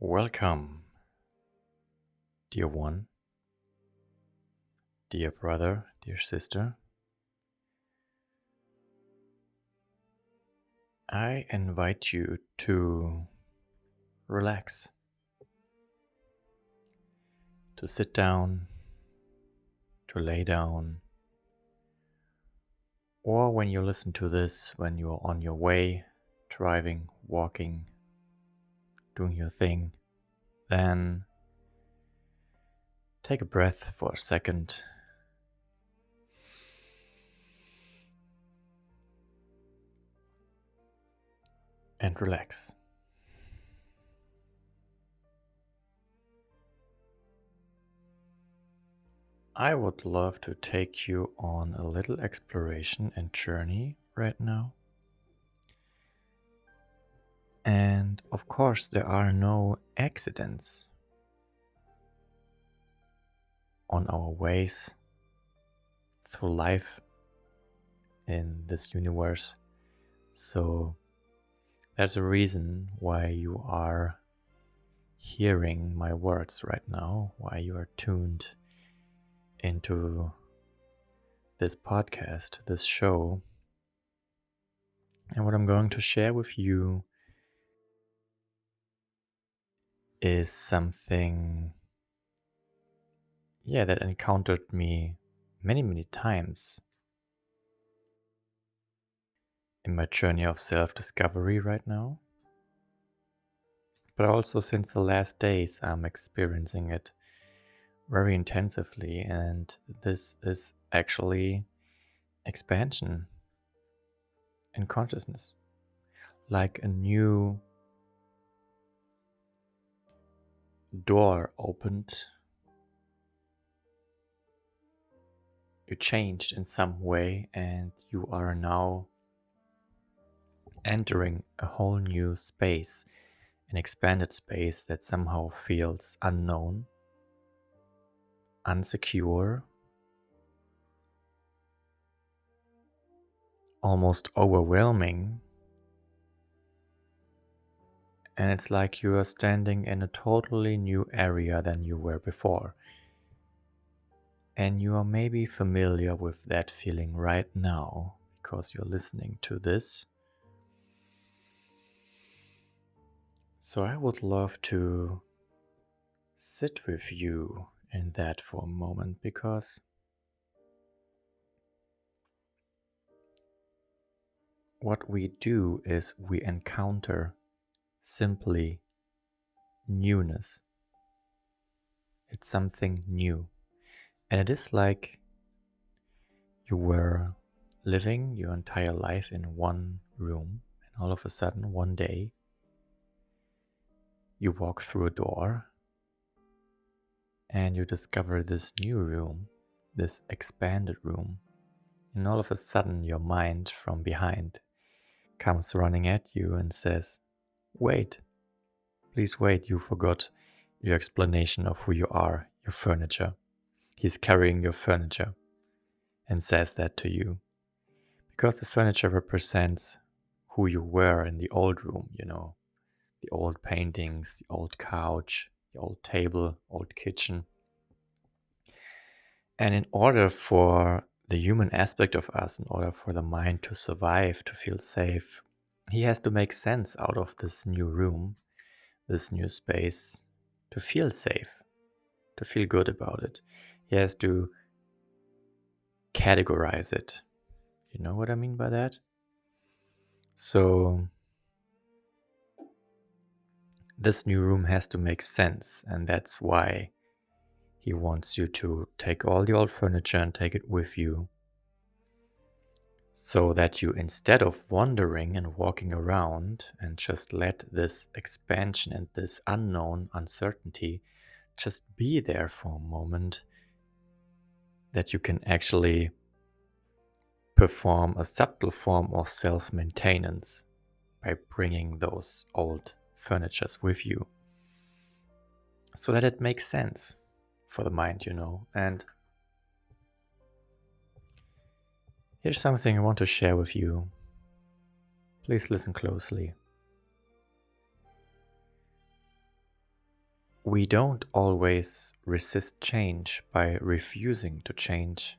Welcome, dear one, dear brother, dear sister. I invite you to relax, to sit down, to lay down, or when you listen to this, when you're on your way, driving, walking, doing your thing, then take a breath for a second and relax. I would love to take you on a little exploration and journey right now. And of course, there are no accidents on our ways through life in this universe. So there's a reason why you are hearing my words right now, why you are tuned into this podcast, this show. And what I'm going to share with you is something, that encountered me many, many times in my journey of self-discovery right now. But also since the last days, I'm experiencing it very intensively, and this is actually expansion in consciousness, like a new door opened. You changed in some way, and you are now entering a whole new space, an expanded space that somehow feels unknown, unsecure, almost overwhelming. And it's like you are standing in a totally new area than you were before. And you are maybe familiar with that feeling right now because you're listening to this. So I would love to sit with you in that for a moment, because what we do is we encounter simply newness. It's something new. And it is like you were living your entire life in one room, and all of a sudden, one day, you walk through a door and you discover this new room, this expanded room. And all of a sudden, your mind from behind comes running at you and says, "Wait, please wait, you forgot your explanation of who you are, your furniture." He's carrying your furniture and says that to you. Because the furniture represents who you were in the old room, the old paintings, the old couch, the old table, old kitchen. And in order for the human aspect of us, in order for the mind to survive, to feel safe, he has to make sense out of this new room, this new space, to feel safe, to feel good about it. He has to categorize it. You know what I mean by that? So this new room has to make sense, and that's why he wants you to take all the old furniture and take it with you, so that you, instead of wandering and walking around and just let this expansion and this unknown uncertainty just be there for a moment, that you can actually perform a subtle form of self-maintenance by bringing those old furnitures with you, so that it makes sense for the mind, And here's something I want to share with you. Please listen closely. We don't always resist change by refusing to change.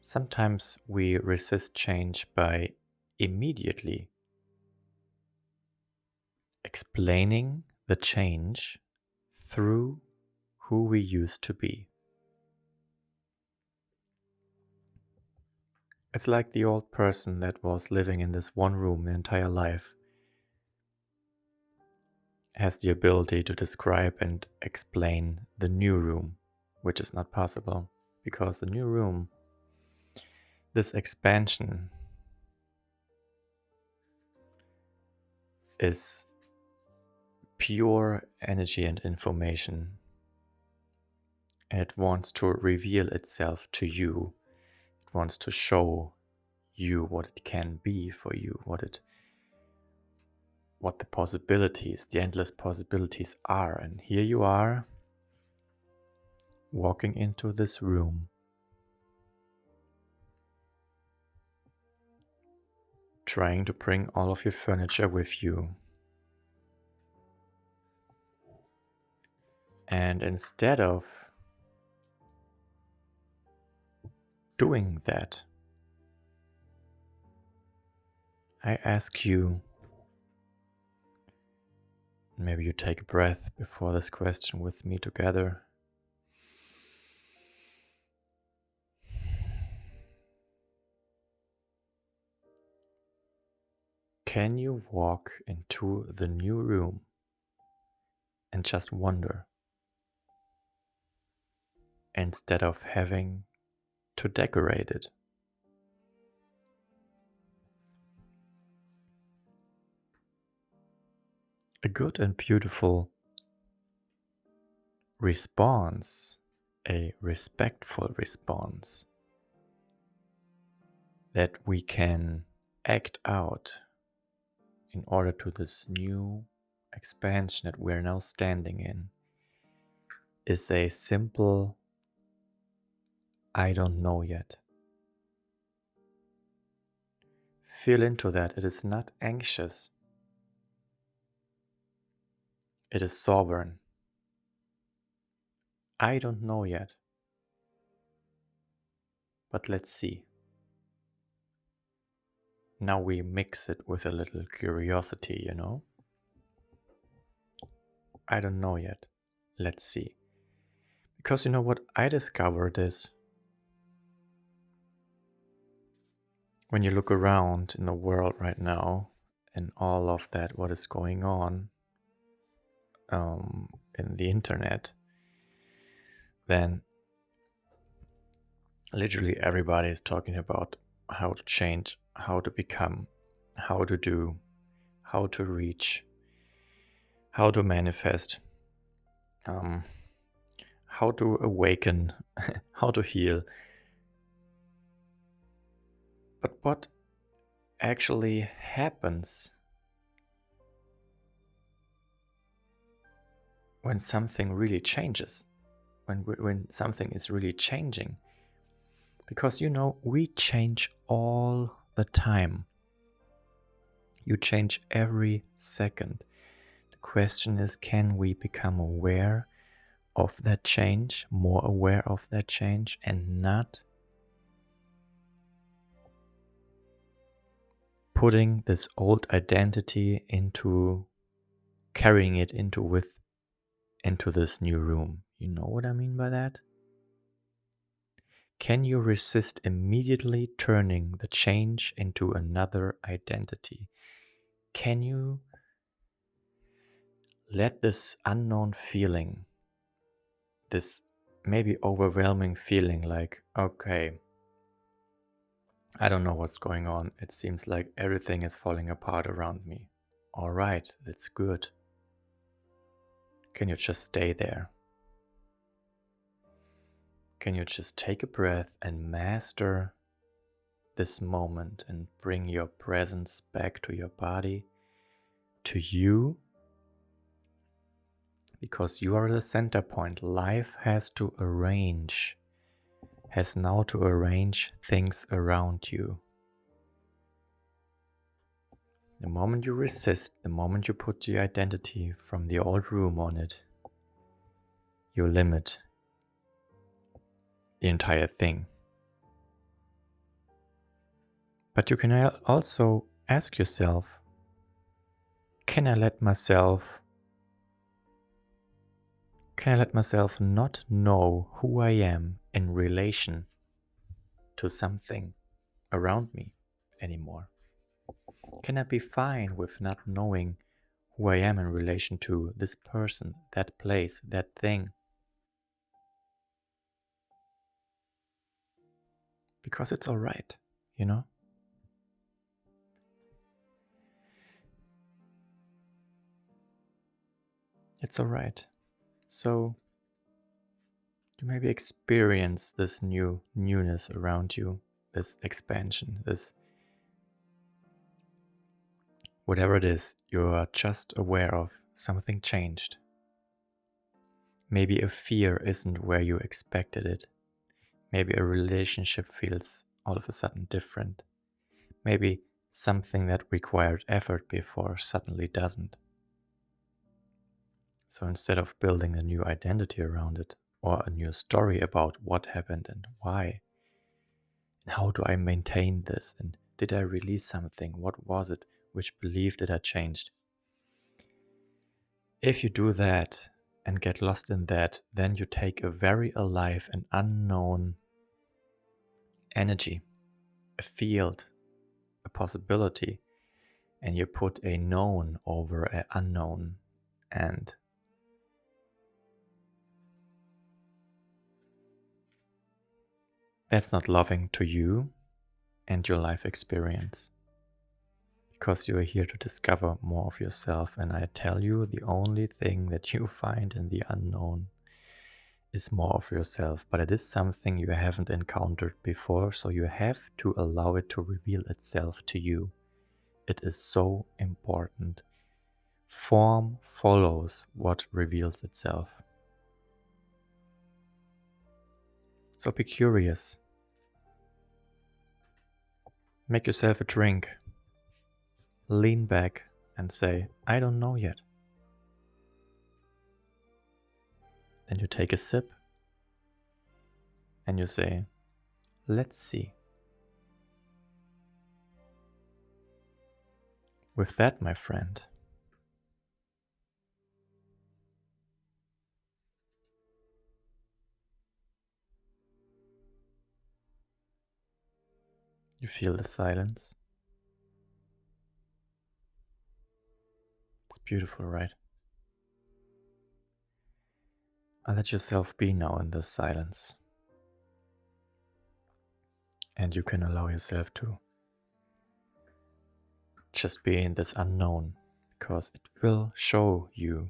Sometimes we resist change by immediately explaining the change through who we used to be. It's like the old person that was living in this one room the entire life has the ability to describe and explain the new room, which is not possible because the new room, this expansion, is pure energy and information. And it wants to reveal itself to you. It wants to show you what it can be for you, what the possibilities, the endless possibilities are. And here you are walking into this room, trying to bring all of your furniture with you. And instead of doing that, I ask you, maybe you take a breath before this question with me together. Can you walk into the new room and just wonder instead of having to decorate it? A good and beautiful response, a respectful response that we can act out in order to this new expansion that we're now standing in, is a simple I don't know yet. Feel into that. It is not anxious. It is sovereign. I don't know yet. But let's see. Now we mix it with a little curiosity, you know? I don't know yet. Let's see. Because you know what I discovered is when you look around in the world right now and all of that, what is going on in the internet, then literally everybody is talking about how to change, how to become, how to do, how to reach, how to manifest, um, how to awaken, how to heal. But what actually happens when something really changes? When something is really changing? Because you know, we change all the time. You change every second. The question is, can we become aware of that change, more aware of that change, and not putting this old identity into carrying it into this new room? You know what I mean by that? Can you resist immediately turning the change into another identity? Can you let this unknown feeling, this maybe overwhelming feeling like, okay, I don't know what's going on. It seems like everything is falling apart around me. All right, that's good. Can you just stay there? Can you just take a breath and master this moment and bring your presence back to your body, to you? Because you are the center point. Life has now to arrange things around you. The moment you resist, the moment you put the identity from the old room on it, you limit the entire thing. But you can also ask yourself, can I let myself not know who I am in relation to something around me anymore? Can I be fine with not knowing who I am in relation to this person, that place, that thing? Because it's all right, you know? It's all right. So to maybe experience this newness around you, this expansion, this whatever it is you are just aware of, something changed. Maybe a fear isn't where you expected it. Maybe a relationship feels all of a sudden different. Maybe something that required effort before suddenly doesn't. So instead of building a new identity around it, or a new story about what happened and why, and how do I maintain this, and did I release something, what was it, which belief did I change? If you do that and get lost in that, then you take a very alive and unknown energy, a field, a possibility, and you put a known over an unknown. And that's not loving to you and your life experience. Because you are here to discover more of yourself. And I tell you, the only thing that you find in the unknown is more of yourself. But it is something you haven't encountered before, so you have to allow it to reveal itself to you. It is so important. Form follows what reveals itself. So be curious. Make yourself a drink. Lean back and say, I don't know yet. Then you take a sip and you say, let's see. With that, my friend, you feel the silence. It's beautiful, right? Let yourself be now in this silence. And you can allow yourself to just be in this unknown, because it will show you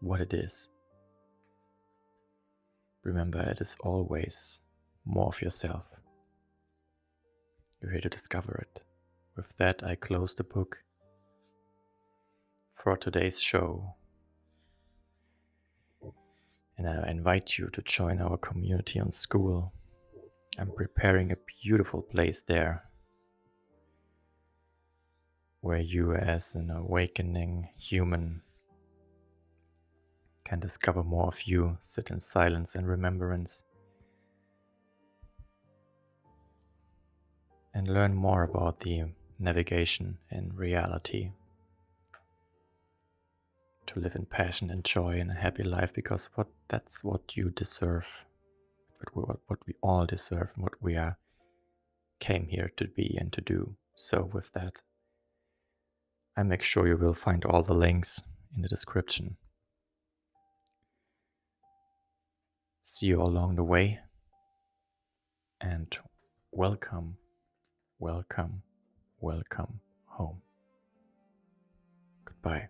what it is. Remember, it is always more of yourself. You're here to discover it. With that, I close the book for today's show. And I invite you to join our community on School. I'm preparing a beautiful place there where you, as an awakening human, can discover more of you, sit in silence and remembrance, and learn more about the navigation in reality, to live in passion and joy and a happy life, because that's what you deserve, what we all deserve, and what we are came here to be and to do. So with that, I make sure you will find all the links in the description. See you along the way, and welcome, welcome, welcome home. Goodbye.